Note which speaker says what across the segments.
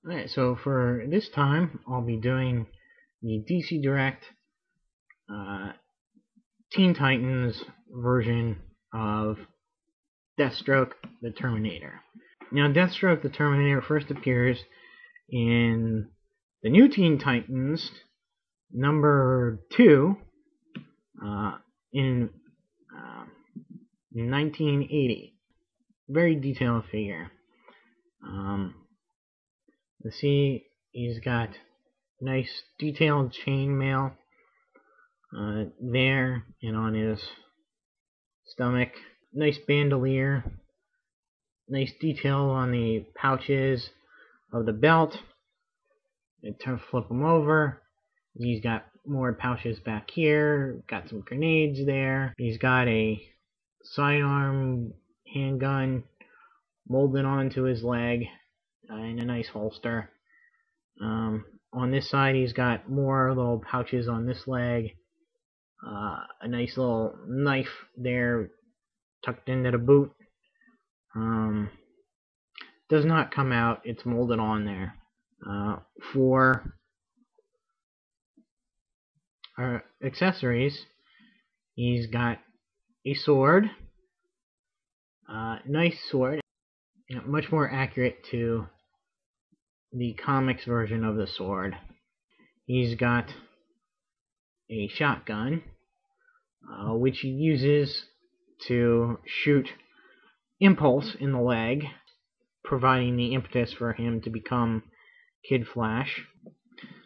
Speaker 1: Alright, so for this time, I'll be doing the DC Direct Teen Titans version of Deathstroke the Terminator. Now, Deathstroke the Terminator first appears in the new Teen Titans number 2 in 1980. Very detailed figure. You see, he's got nice detailed chainmail there and on his stomach. Nice bandolier. Nice detail on the pouches of the belt. Flip them over. He's got more pouches back here. Got some grenades there. He's got a sidearm handgun molded onto his leg in a nice holster. On this side, he's got more little pouches on this leg. A nice little knife there tucked into the boot. Does not come out, it's molded on there. For our accessories, he's got a sword. Nice sword. Much more accurate to the comics version of the sword. He's got a shotgun, which he uses to shoot Impulse in the leg, providing the impetus for him to become Kid Flash.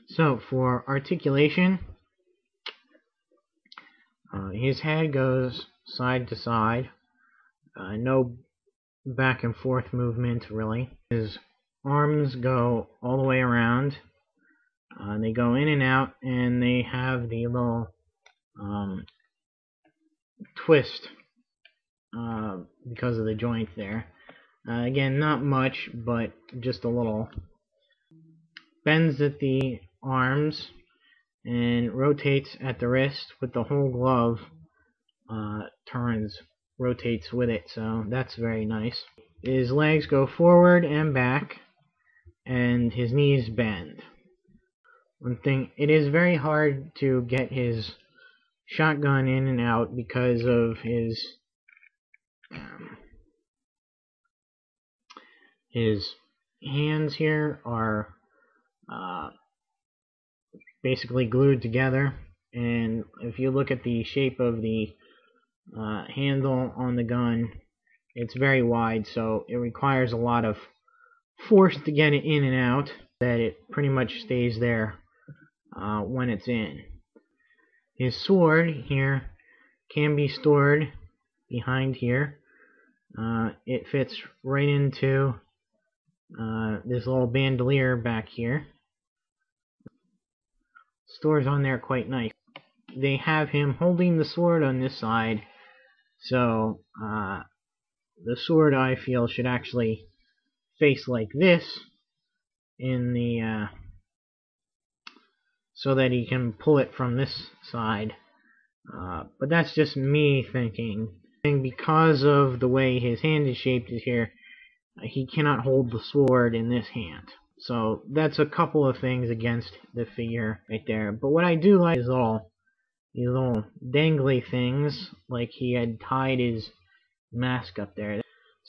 Speaker 1: So for articulation, his head goes side to side, no back and forth movement really. His arms go all the way around. They go in and out, and they have the little twist because of the joint there. Again, not much, but just a little. Bends at the arms and rotates at the wrist with the whole glove. Rotates with it, so that's very nice. His legs go forward and back, and his knees bend. One thing, it is very hard to get his shotgun in and out because of his hands here are basically glued together, and if you look at the shape of the handle on the gun, it's very wide, so it requires a lot of force to get it in and out, that it pretty much stays there when it's in. His sword here can be stored behind here. It fits right into this little bandolier back here. Stores on there quite nice. They have him holding the sword on this side, so the sword, I feel, should actually face like this in the so that he can pull it from this side. But that's just me thinking. And because of the way his hand is shaped here, he cannot hold the sword in this hand. So that's a couple of things against the figure right there. But what I do like is these little dangly things, like he had tied his mask up there.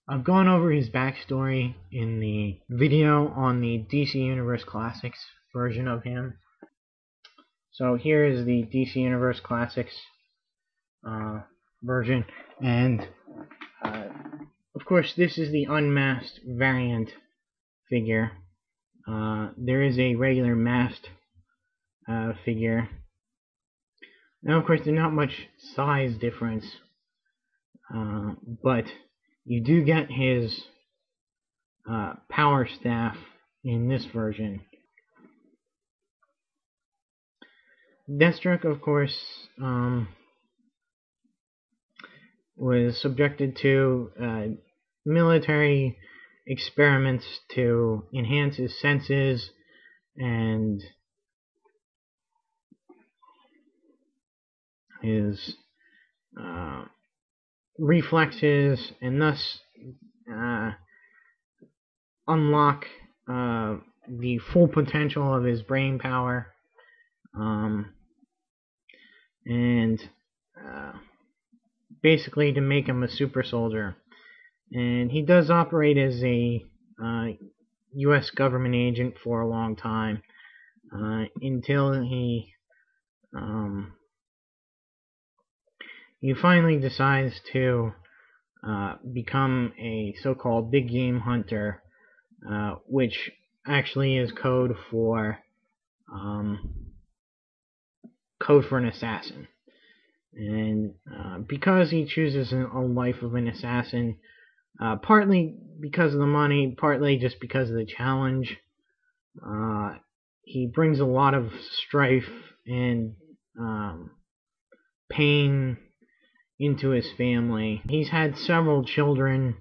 Speaker 1: I've gone over his backstory in the video on the DC Universe Classics version of him. So here is the DC Universe Classics version, and of course this is the unmasked variant figure. There is a regular masked figure. Now, of course, there's not much size difference, but you do get his power staff in this version. Deathstroke, of course, was subjected to military experiments to enhance his senses and his reflexes, and thus unlock the full potential of his brain power, and basically to make him a super soldier. And he does operate as a U.S. government agent for a long time, until he finally decides to become a so-called big game hunter, which actually is code for an assassin. And because he chooses a life of an assassin, partly because of the money, partly just because of the challenge, he brings a lot of strife and pain into his family. He's had several children,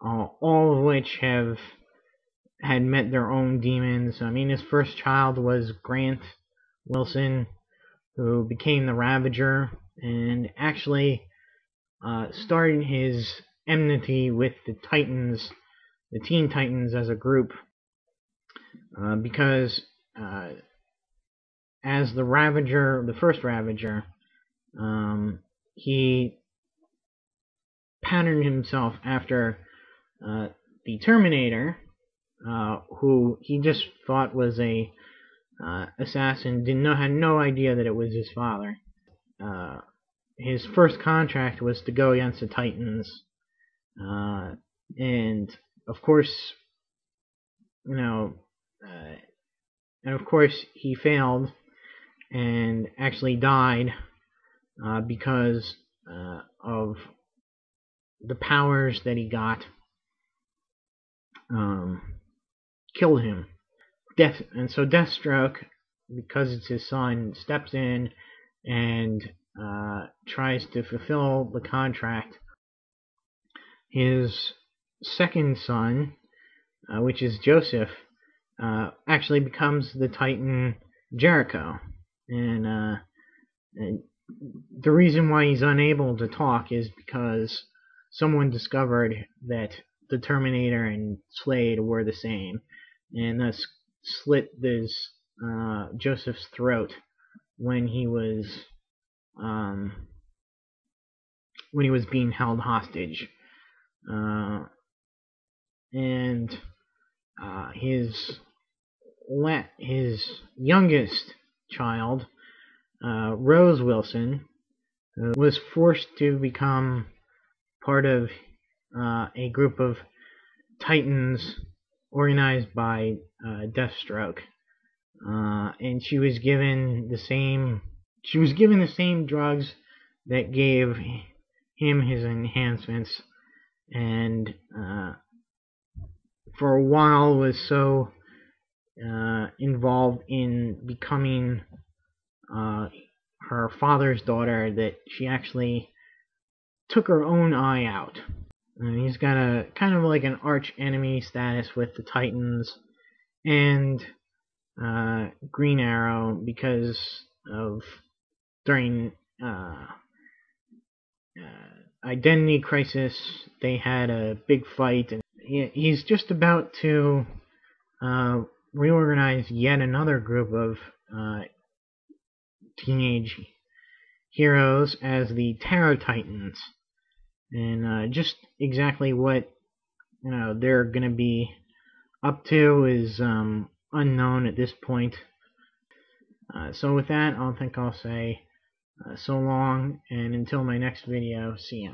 Speaker 1: all of which had met their own demons. I mean, his first child was Grant Wilson, who became the Ravager, and actually started his enmity with the Titans, the Teen Titans as a group, because as the Ravager, the first Ravager, he patterned himself after the Terminator, who he just thought was a assassin, had no idea that it was his father. His first contract was to go against the Titans, and of course, he failed and actually died because of the powers that he got killed him. And so Deathstroke, because it's his son, steps in and tries to fulfill the contract. His second son, which is Joseph, actually becomes the Titan Jericho. And the reason why he's unable to talk is because someone discovered that the Terminator and Slade were the same, and thus slit this Joseph's throat when he was being held hostage. And his youngest child, Rose Wilson, was forced to become part of a group of Titans organized by Deathstroke, and she was given the same drugs that gave him his enhancements, and for a while was so involved in becoming her father's daughter that she actually took her own eye out. And he's got a kind of like an arch enemy status with the Titans and Green Arrow, because of during Identity Crisis they had a big fight, and he's just about to reorganize yet another group of teenage heroes as the Terror Titans. And just exactly what they're gonna be up to is unknown at this point. So with that, I'll say so long, and until my next video, see ya.